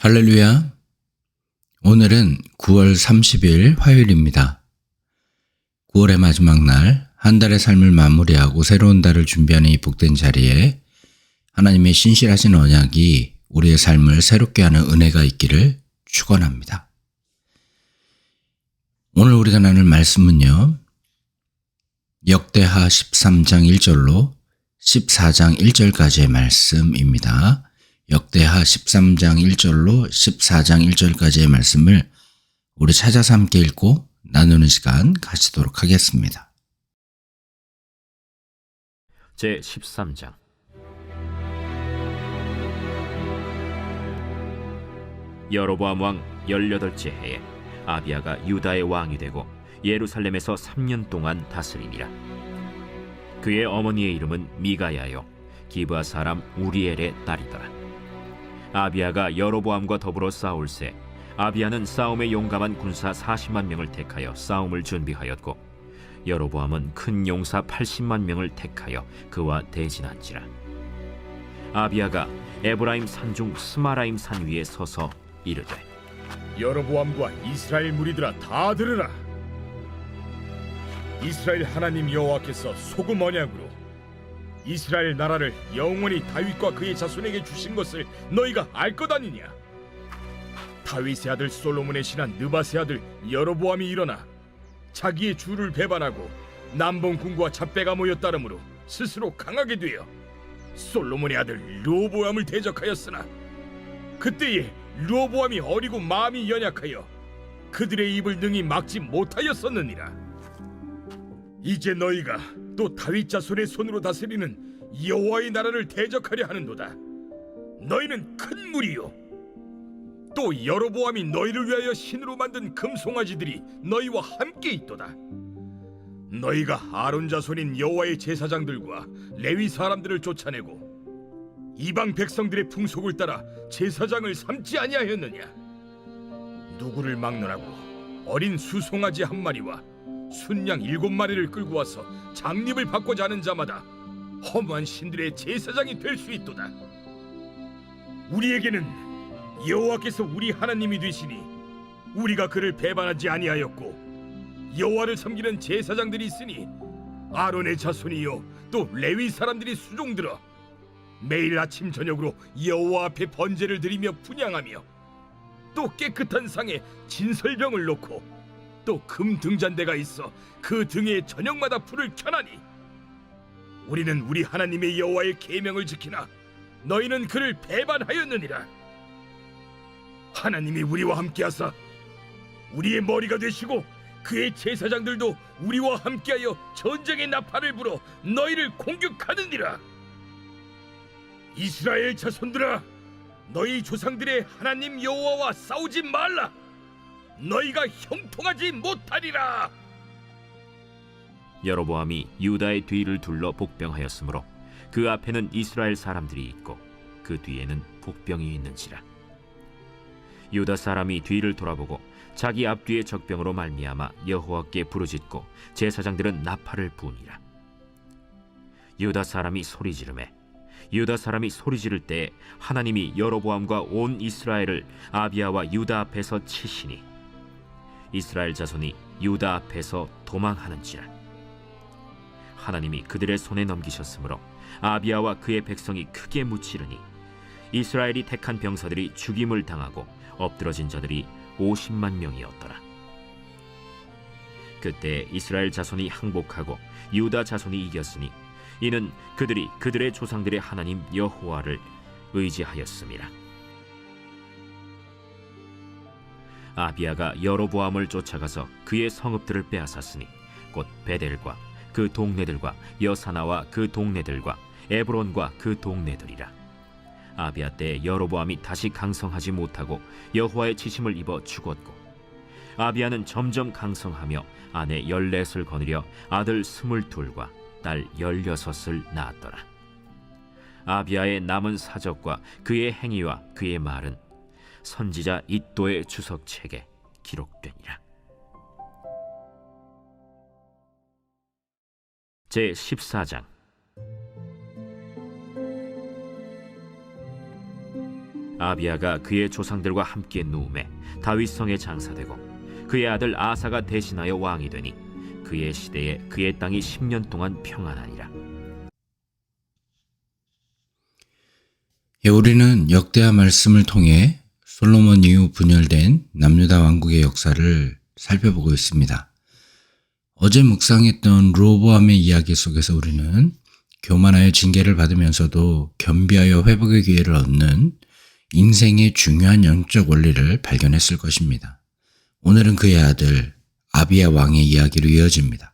할렐루야. 오늘은 9월 30일 화요일입니다. 9월의 마지막 날, 한 달의 삶을 마무리하고 새로운 달을 준비하는 이 복된 자리에 하나님의 신실하신 언약이 우리의 삶을 새롭게 하는 은혜가 있기를 축원합니다. 오늘 우리가 나눌 말씀은요, 역대하 13장 1절로 14장 1절까지의 말씀입니다. 역대하 13장 1절로 14장 1절까지의 말씀을 우리 찾아서 함께 읽고 나누는 시간 가지도록 하겠습니다. 제13장. 여로보암 왕 18째 해에 아비야가 유다의 왕이 되고 예루살렘에서 3년 동안 다스리니라. 그의 어머니의 이름은 미가야요 기브아 사람 우리엘의 딸이더라. 아비야가 여로보암과 더불어 싸울새 아비야는 싸움에 용감한 군사 40만 명을 택하여 싸움을 준비하였고 여로보암은 큰 용사 80만 명을 택하여 그와 대진한지라. 아비야가 에브라임 산중 스마라임 산 위에 서서 이르되, 여로보암과 이스라엘 무리들아 다 들으라. 이스라엘 하나님 여호와께서 소금 언약으로 이스라엘 나라를 영원히 다윗과 그의 자손에게 주신 것을 너희가 알 것 아니냐? 다윗의 아들 솔로몬의 신한 느밧의 아들 여로보암이 일어나 자기의 주를 배반하고 남본 군과 잡배가 모여 따름으로 스스로 강하게 되어 솔로몬의 아들 르호보암을 대적하였으나 그때에 르호보암이 어리고 마음이 연약하여 그들의 입을 능히 막지 못하였었느니라. 이제 너희가 또 다윗 자손의 손으로 다스리는 여호와의 나라를 대적하려 하는도다. 너희는 큰 무리요, 또 여로보암이 너희를 위하여 신으로 만든 금송아지들이 너희와 함께 있도다. 너희가 아론 자손인 여호와의 제사장들과 레위 사람들을 쫓아내고 이방 백성들의 풍속을 따라 제사장을 삼지 아니하였느냐? 누구를 막론하고 어린 수송아지 한 마리와 순양 7마리를 끌고 와서 장립을 받고자 하는 자마다 험한 신들의 제사장이 될 수 있도다. 우리에게는 여호와께서 우리 하나님이 되시니 우리가 그를 배반하지 아니하였고 여호와를 섬기는 제사장들이 있으니 아론의 자손이요 또 레위 사람들이 수종들어 매일 아침 저녁으로 여호와 앞에 번제를 드리며 분향하며 또 깨끗한 상에 진설병을 놓고 또 금 등잔대가 있어 그 등에 저녁마다 불을 켜나니 우리는 우리 하나님의 여호와의 계명을 지키나 너희는 그를 배반하였느니라. 하나님이 우리와 함께하사 우리의 머리가 되시고 그의 제사장들도 우리와 함께하여 전쟁의 나팔을 불어 너희를 공격하느니라. 이스라엘 자손들아, 너희 조상들의 하나님 여호와와 싸우지 말라. 너희가 형통하지 못하리라. 여로보암이 유다의 뒤를 둘러 복병하였으므로 그 앞에는 이스라엘 사람들이 있고 그 뒤에는 복병이 있는지라. 유다 사람이 뒤를 돌아보고 자기 앞뒤의 적병으로 말미암아 여호와께 부르짖고 제사장들은 나팔을 부으니라. 유다 사람이 소리 지르매 유다 사람이 소리 지를 때에 하나님이 여로보암과 온 이스라엘을 아비야와 유다 앞에서 치시니 이스라엘 자손이 유다 앞에서 도망하는지라. 하나님이 그들의 손에 넘기셨으므로 아비야와 그의 백성이 크게 무찌르니 이스라엘이 택한 병사들이 죽임을 당하고 엎드러진 자들이 50만 명이었더라. 그때 이스라엘 자손이 항복하고 유다 자손이 이겼으니 이는 그들이 그들의 조상들의 하나님 여호와를 의지하였음이라. 아비야가 여로보암을 쫓아가서 그의 성읍들을 빼앗았으니 곧 베델과 그 동네들과 여사나와 그 동네들과 에브론과 그 동네들이라. 아비야 때 여로보암이 다시 강성하지 못하고 여호와의 지심을 입어 죽었고 아비야는 점점 강성하며 아내 14을 거느려 아들 22과 딸 16을 낳았더라. 아비야의 남은 사적과 그의 행위와 그의 말은 선지자 iddo의 주석책에 기록되니라. 제14장. 아비야가 그의 조상들과 함께 누움에 다윗 성에 장사되고 그의 아들 아사가 대신하여 왕이 되니 그의 시대에 그의 땅이 10년 동안 평안하니라. 예, 우리는 역대하 말씀을 통해 솔로몬 이후 분열된 남유다 왕국의 역사를 살펴보고 있습니다. 어제 묵상했던 르호보암의 이야기 속에서 우리는 교만하여 징계를 받으면서도 겸비하여 회복의 기회를 얻는 인생의 중요한 영적 원리를 발견했을 것입니다. 오늘은 그의 아들 아비야 왕의 이야기로 이어집니다.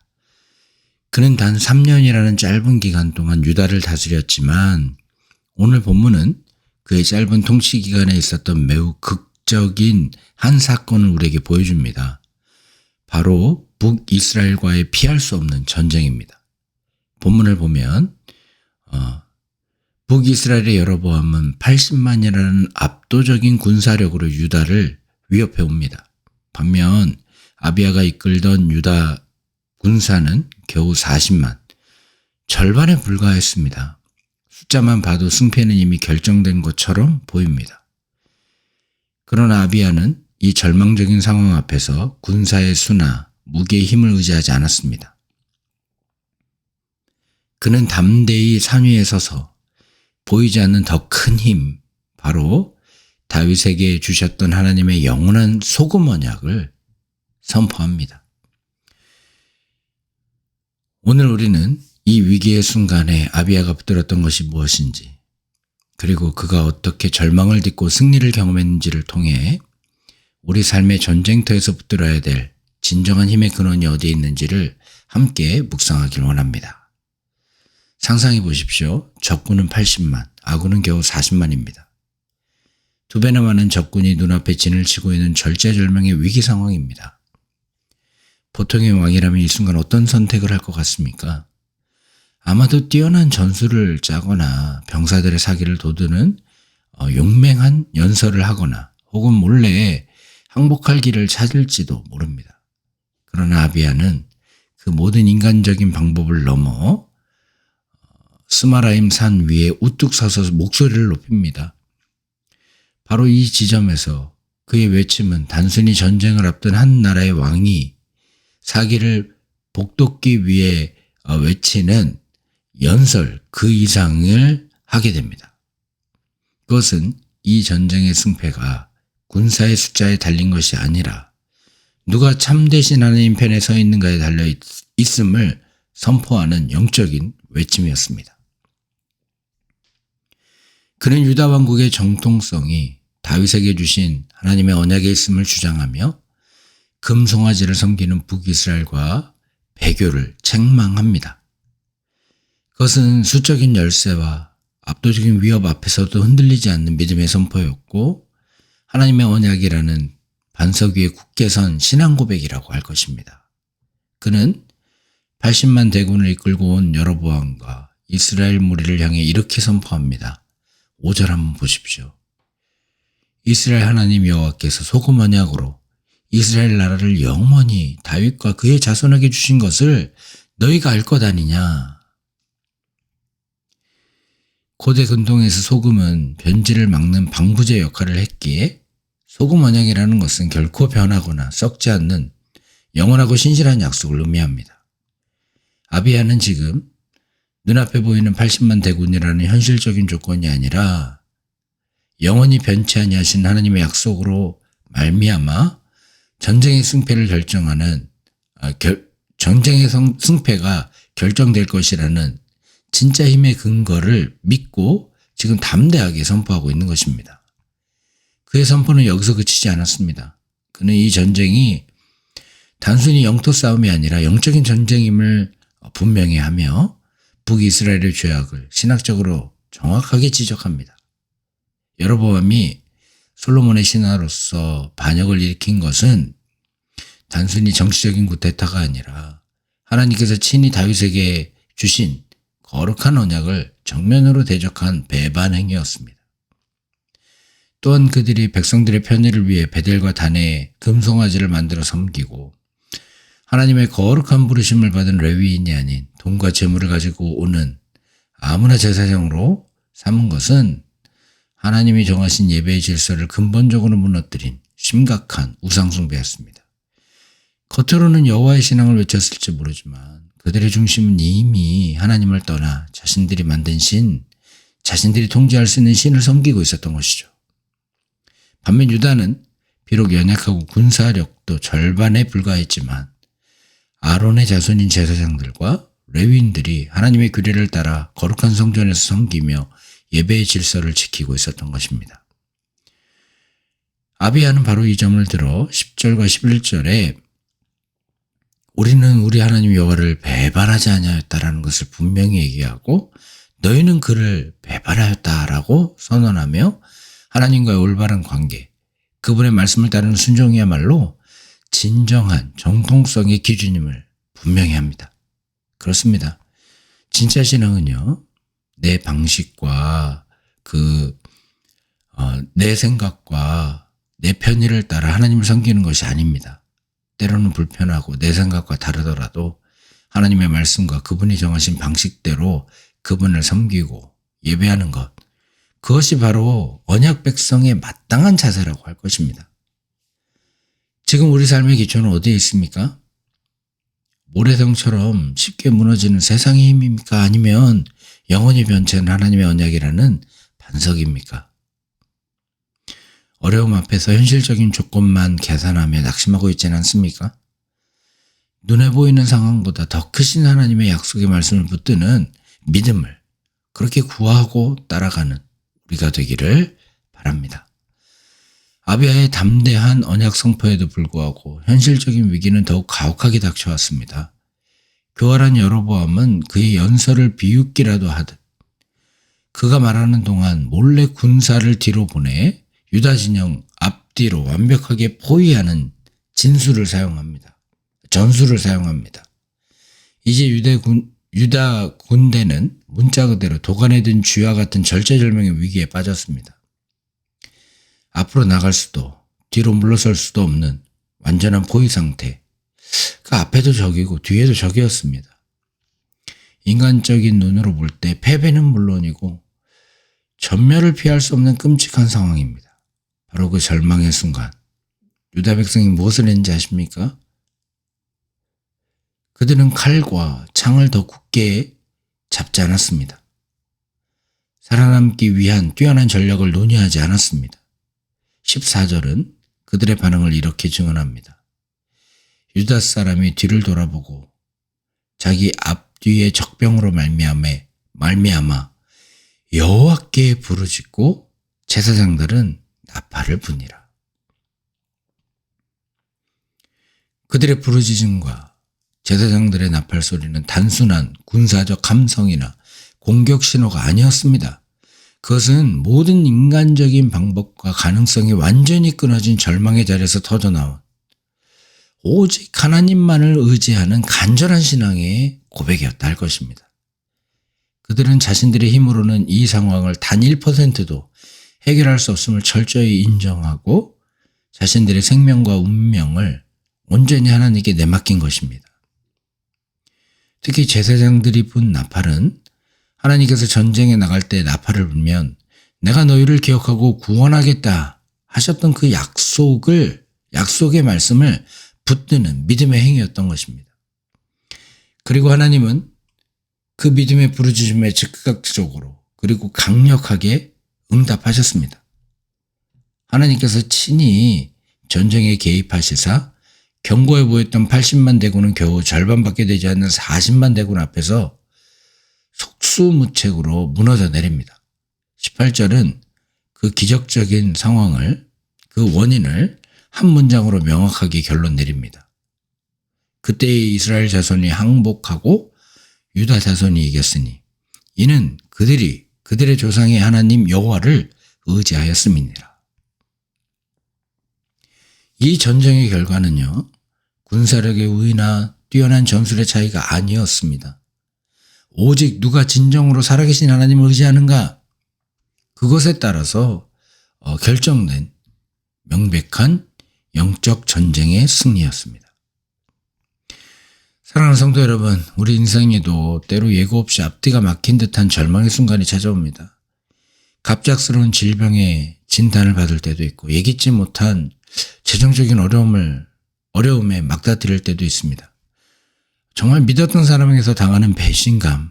그는 단 3년이라는 짧은 기간 동안 유다를 다스렸지만 오늘 본문은 그의 짧은 통치 기간에 있었던 매우 극적인 한 사건을 우리에게 보여줍니다. 바로 북이스라엘과의 피할 수 없는 전쟁입니다. 본문을 보면 북이스라엘의 여로보암은 80만이라는 압도적인 군사력으로 유다를 위협해 옵니다. 반면 아비야가 이끌던 유다 군사는 겨우 40만, 절반에 불과했습니다. 숫자만 봐도 승패는 이미 결정된 것처럼 보입니다. 그러나 아비야는 이 절망적인 상황 앞에서 군사의 수나 무기의 힘을 의지하지 않았습니다. 그는 담대히 산 위에 서서 보이지 않는 더 큰 힘, 바로 다윗에게 주셨던 하나님의 영원한 소금 언약을 선포합니다. 오늘 우리는 이 위기의 순간에 아비야가 붙들었던 것이 무엇인지, 그리고 그가 어떻게 절망을 딛고 승리를 경험했는지를 통해 우리 삶의 전쟁터에서 붙들어야 될 진정한 힘의 근원이 어디에 있는지를 함께 묵상하길 원합니다. 상상해 보십시오. 적군은 80만, 아군은 겨우 40만입니다. 두 배나 많은 적군이 눈앞에 진을 치고 있는 절제절명의 위기 상황입니다. 보통의 왕이라면 이 순간 어떤 선택을 할 것 같습니까? 아마도 뛰어난 전술을 짜거나 병사들의 사기를 돋우는 용맹한 연설을 하거나 혹은 몰래 항복할 길을 찾을지도 모릅니다. 그러나 아비야는 그 모든 인간적인 방법을 넘어 스마라임 산 위에 우뚝 서서 목소리를 높입니다. 바로 이 지점에서 그의 외침은 단순히 전쟁을 앞둔 한 나라의 왕이 사기를 복돋기 위해 외치는 연설 그 이상을 하게 됩니다. 그것은 이 전쟁의 승패가 군사의 숫자에 달린 것이 아니라 누가 참되신 하나님 편에 서 있는가에 달려 있음을 선포하는 영적인 외침이었습니다. 그는 유다 왕국의 정통성이 다윗에게 주신 하나님의 언약에 있음을 주장하며 금송아지를 섬기는 북이스라엘과 배교를 책망합니다. 그것은 수적인 열세와 압도적인 위협 앞에서도 흔들리지 않는 믿음의 선포였고 하나님의 언약이라는 반석 위에 굳게 선 신앙 고백이라고 할 것입니다. 그는 80만 대군을 이끌고 온 여로보암과 이스라엘 무리를 향해 이렇게 선포합니다. 5절 한번 보십시오. 이스라엘 하나님 여호와께서 소금 언약으로 이스라엘 나라를 영원히 다윗과 그의 자손에게 주신 것을 너희가 알 것 아니냐. 고대 근동에서 소금은 변질을 막는 방부제 역할을 했기에 소금 언약이라는 것은 결코 변하거나 썩지 않는 영원하고 신실한 약속을 의미합니다. 아비야는 지금 눈앞에 보이는 80만 대군이라는 현실적인 조건이 아니라 영원히 변치 아니하신 하나님의 약속으로 말미암아 전쟁의 승패를 결정하는 전쟁의 승패가 결정될 것이라는 진짜 힘의 근거를 믿고 지금 담대하게 선포하고 있는 것입니다. 그의 선포는 여기서 그치지 않았습니다. 그는 이 전쟁이 단순히 영토 싸움이 아니라 영적인 전쟁임을 분명히 하며 북이스라엘의 죄악을 신학적으로 정확하게 지적합니다. 여로보암이 솔로몬의 신하로서 반역을 일으킨 것은 단순히 정치적인 구테타가 아니라 하나님께서 친히 다윗에게 주신 거룩한 언약을 정면으로 대적한 배반 행위였습니다. 또한 그들이 백성들의 편의를 위해 베델과 단에 금송아지를 만들어 섬기고 하나님의 거룩한 부르심을 받은 레위인이 아닌 돈과 재물을 가지고 오는 아무나 제사장으로 삼은 것은 하나님이 정하신 예배의 질서를 근본적으로 무너뜨린 심각한 우상숭배였습니다. 겉으로는 여호와의 신앙을 외쳤을지 모르지만 그들의 중심은 이미 하나님을 떠나 자신들이 만든 신, 자신들이 통제할 수 있는 신을 섬기고 있었던 것이죠. 반면 유다는 비록 연약하고 군사력도 절반에 불과했지만 아론의 자손인 제사장들과 레위인들이 하나님의 규례를 따라 거룩한 성전에서 섬기며 예배의 질서를 지키고 있었던 것입니다. 아비야는 바로 이 점을 들어 10절과 11절에 우리는 우리 하나님 여호와를 배반하지 아니하였다라는 것을 분명히 얘기하고 너희는 그를 배반하였다라고 선언하며 하나님과의 올바른 관계, 그분의 말씀을 따르는 순종이야말로 진정한 정통성의 기준임을 분명히 합니다. 그렇습니다. 진짜 신앙은요, 내 방식과 내 생각과 내 편의를 따라 하나님을 섬기는 것이 아닙니다. 때로는 불편하고 내 생각과 다르더라도 하나님의 말씀과 그분이 정하신 방식대로 그분을 섬기고 예배하는 것, 그것이 바로 언약 백성의 마땅한 자세라고 할 것입니다. 지금 우리 삶의 기초는 어디에 있습니까? 모래성처럼 쉽게 무너지는 세상의 힘입니까? 아니면 영원히 변치는 하나님의 언약이라는 반석입니까? 어려움 앞에서 현실적인 조건만 계산하며 낙심하고 있지는 않습니까? 눈에 보이는 상황보다 더 크신 하나님의 약속의 말씀을 붙드는 믿음을 그렇게 구하고 따라가는 우리가 되기를 바랍니다. 아비야의 담대한 언약 선포에도 불구하고 현실적인 위기는 더욱 가혹하게 닥쳐왔습니다. 교활한 여로보암은 그의 연설을 비웃기라도 하듯 그가 말하는 동안 몰래 군사를 뒤로 보내 유다 진영 앞뒤로 완벽하게 포위하는 전술을 사용합니다. 이제 유다 군대는 문자 그대로 도간에 든 쥐와 같은 절체절명의 위기에 빠졌습니다. 앞으로 나갈 수도 뒤로 물러설 수도 없는 완전한 포위 상태. 그 앞에도 적이고 뒤에도 적이었습니다. 인간적인 눈으로 볼 때 패배는 물론이고 전멸을 피할 수 없는 끔찍한 상황입니다. 바로 그 절망의 순간 유다 백성이 무엇을 했는지 아십니까? 그들은 칼과 창을 더 굳게 잡지 않았습니다. 살아남기 위한 뛰어난 전략을 논의하지 않았습니다. 14절은 그들의 반응을 이렇게 증언합니다. 유다 사람이 뒤를 돌아보고 자기 앞뒤의 적병으로 말미암아 여호와께 부르짖고 제사장들은 나팔을 부니라. 그들의 부르짖음과 제사장들의 나팔 소리는 단순한 군사적 함성이나 공격 신호가 아니었습니다. 그것은 모든 인간적인 방법과 가능성이 완전히 끊어진 절망의 자리에서 터져나온 오직 하나님만을 의지하는 간절한 신앙의 고백이었다 할 것입니다. 그들은 자신들의 힘으로는 이 상황을 단 1%도 해결할 수 없음을 철저히 인정하고 자신들의 생명과 운명을 온전히 하나님께 내맡긴 것입니다. 특히 제사장들이 분 나팔은 하나님께서 전쟁에 나갈 때 나팔을 불면 내가 너희를 기억하고 구원하겠다 하셨던 그 약속의 말씀을 붙드는 믿음의 행위였던 것입니다. 그리고 하나님은 그 믿음의 부르짖음에 즉각적으로 그리고 강력하게 응답하셨습니다. 하나님께서 친히 전쟁에 개입하시사 경고해 보였던 80만 대군은 겨우 절반밖에 되지 않는 40만 대군 앞에서 속수무책으로 무너져 내립니다. 18절은 그 기적적인 상황을, 그 원인을 한 문장으로 명확하게 결론 내립니다. 그때의 이스라엘 자손이 항복하고 유다 자손이 이겼으니 이는 그들이 그들의 조상의 하나님 여호와를 의지하였음이니라. 이 전쟁의 결과는요, 군사력의 우위나 뛰어난 전술의 차이가 아니었습니다. 오직 누가 진정으로 살아계신 하나님을 의지하는가, 그것에 따라서 결정된 명백한 영적 전쟁의 승리였습니다. 사랑하는 성도 여러분, 우리 인생에도 때로 예고 없이 앞뒤가 막힌 듯한 절망의 순간이 찾아옵니다. 갑작스러운 질병에 진단을 받을 때도 있고 예기치 못한 재정적인 어려움에 막다트릴 때도 있습니다. 정말 믿었던 사람에게서 당하는 배신감,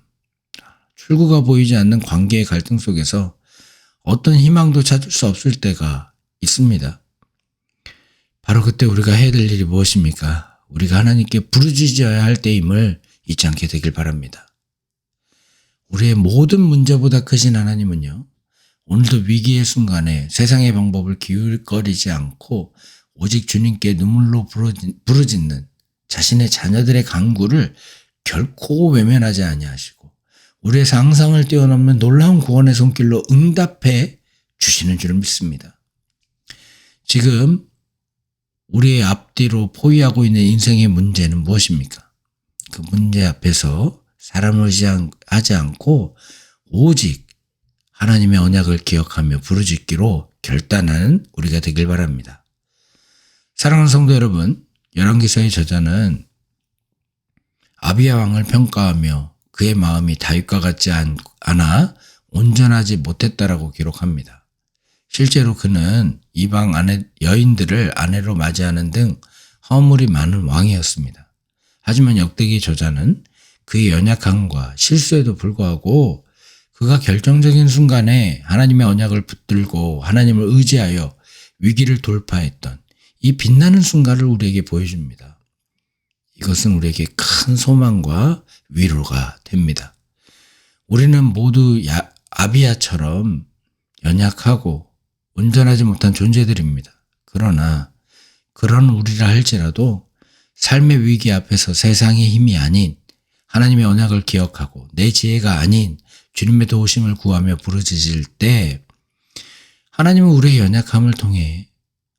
출구가 보이지 않는 관계의 갈등 속에서 어떤 희망도 찾을 수 없을 때가 있습니다. 바로 그때 우리가 해야 될 일이 무엇입니까? 우리가 하나님께 부르짖어야 할 때임을 잊지 않게 되길 바랍니다. 우리의 모든 문제보다 크신 하나님은요, 오늘도 위기의 순간에 세상의 방법을 기울거리지 않고 오직 주님께 눈물로 부르짖는 자신의 자녀들의 간구를 결코 외면하지 아니하시고 우리의 상상을 뛰어넘는 놀라운 구원의 손길로 응답해 주시는 줄 믿습니다. 지금 우리의 앞뒤로 포위하고 있는 인생의 문제는 무엇입니까? 그 문제 앞에서 사람을 의지하지 않고 오직 하나님의 언약을 기억하며 부르짖기로 결단하는 우리가 되길 바랍니다. 사랑하는 성도 여러분, 열왕기서의 저자는 아비야 왕을 평가하며 그의 마음이 다윗과 같지 않아 온전하지 못했다라고 기록합니다. 실제로 그는 이방 여인들을 아내로 맞이하는 등 허물이 많은 왕이었습니다. 하지만 역대기 저자는 그의 연약함과 실수에도 불구하고 그가 결정적인 순간에 하나님의 언약을 붙들고 하나님을 의지하여 위기를 돌파했던 이 빛나는 순간을 우리에게 보여줍니다. 이것은 우리에게 큰 소망과 위로가 됩니다. 우리는 모두 아비야처럼 연약하고 온전하지 못한 존재들입니다. 그러나 그런 우리라 할지라도 삶의 위기 앞에서 세상의 힘이 아닌 하나님의 언약을 기억하고 내 지혜가 아닌 주님의 도우심을 구하며 부르짖을 때 하나님은 우리의 연약함을 통해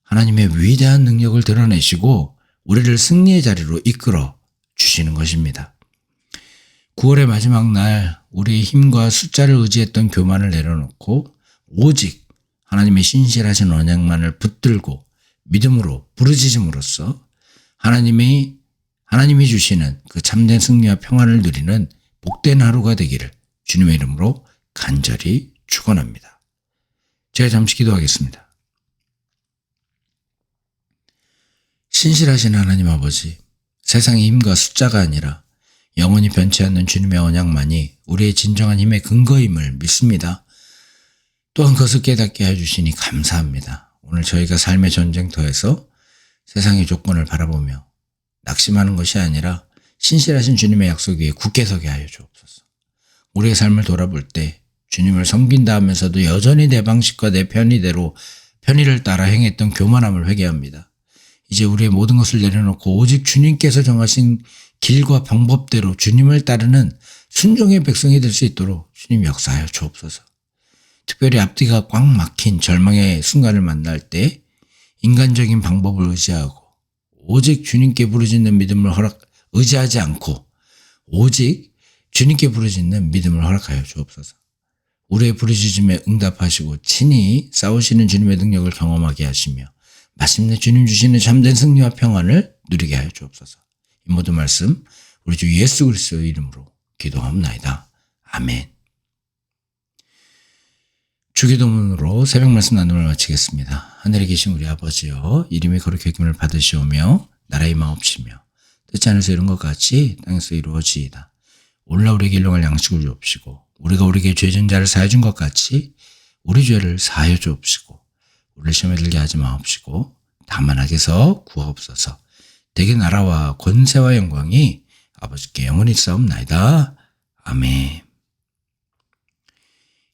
하나님의 위대한 능력을 드러내시고 우리를 승리의 자리로 이끌어 주시는 것입니다. 9월의 마지막 날 우리의 힘과 숫자를 의지했던 교만을 내려놓고 오직 하나님의 신실하신 언약만을 붙들고 믿음으로 부르짖음으로써 하나님이 주시는 그 참된 승리와 평안을 누리는 복된 하루가 되기를 주님의 이름으로 간절히 축원합니다. 제가 잠시 기도하겠습니다. 신실하신 하나님 아버지, 세상의 힘과 숫자가 아니라 영원히 변치 않는 주님의 언약만이 우리의 진정한 힘의 근거임을 믿습니다. 또한 그것을 깨닫게 해주시니 감사합니다. 오늘 저희가 삶의 전쟁터에서 세상의 조건을 바라보며 낙심하는 것이 아니라 신실하신 주님의 약속 위에 굳게 서게 하여 주옵소서. 우리의 삶을 돌아볼 때 주님을 섬긴다 하면서도 여전히 내 방식과 내 편의를 따라 행했던 교만함을 회개합니다. 이제 우리의 모든 것을 내려놓고 오직 주님께서 정하신 길과 방법대로 주님을 따르는 순종의 백성이 될 수 있도록 주님 역사하여 주옵소서. 특별히 앞뒤가 꽉 막힌 절망의 순간을 만날 때 인간적인 방법을 의지하고 오직 주님께 부르짖는 믿음을 의지하지 않고 오직 주님께 부르짖는 믿음을 허락하여 주옵소서. 우리의 부르짖음에 응답하시고 친히 싸우시는 주님의 능력을 경험하게 하시며 마침내 주님 주시는 참된 승리와 평안을 누리게 하여 주옵소서. 이 모든 말씀 우리 주 예수 그리스도의 이름으로 기도하옵나이다. 아멘. 주기도문으로 새벽 말씀 나눔을 마치겠습니다. 하늘에 계신 우리 아버지여, 이름이 거룩히 여김을 받으시오며 나라의 마옵시며 뜻지 않으서 이룬 것 같이 땅에서 이루어지이다. 오늘날 우리에게 일용할 양식을 주옵시고 우리가 우리에게 죄진 자를 사하여 준 것 같이 우리 죄를 사하여 주옵시고 우리를 시험에 들게 하지 마옵시고 다만 악에서 구하옵소서. 대개 나라와 권세와 영광이 아버지께 영원히 있사옵나이다. 아멘.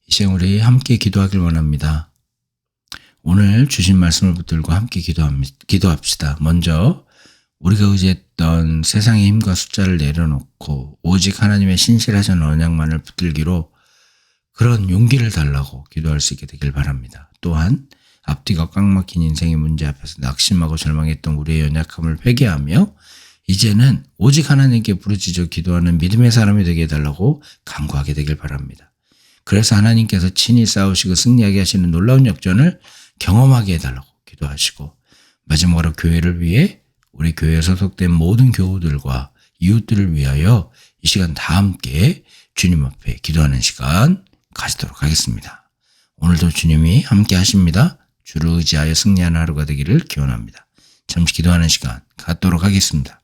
이 시간 우리 함께 기도하길 원합니다. 오늘 주신 말씀을 붙들고 함께 기도합시다. 먼저 우리가 의지했던 세상의 힘과 숫자를 내려놓고 오직 하나님의 신실하신 언약만을 붙들기로 그런 용기를 달라고 기도할 수 있게 되길 바랍니다. 또한 앞뒤가 꽉 막힌 인생의 문제 앞에서 낙심하고 절망했던 우리의 연약함을 회개하며 이제는 오직 하나님께 부르짖어 기도하는 믿음의 사람이 되게 해달라고 간구하게 되길 바랍니다. 그래서 하나님께서 친히 싸우시고 승리하게 하시는 놀라운 역전을 경험하게 해달라고 기도하시고 마지막으로 교회를 위해 우리 교회에 소속된 모든 교우들과 이웃들을 위하여 이 시간 다 함께 주님 앞에 기도하는 시간 가지도록 하겠습니다. 오늘도 주님이 함께 하십니다. 주를 의지하여 승리하는 하루가 되기를 기원합니다. 잠시 기도하는 시간 갖도록 하겠습니다.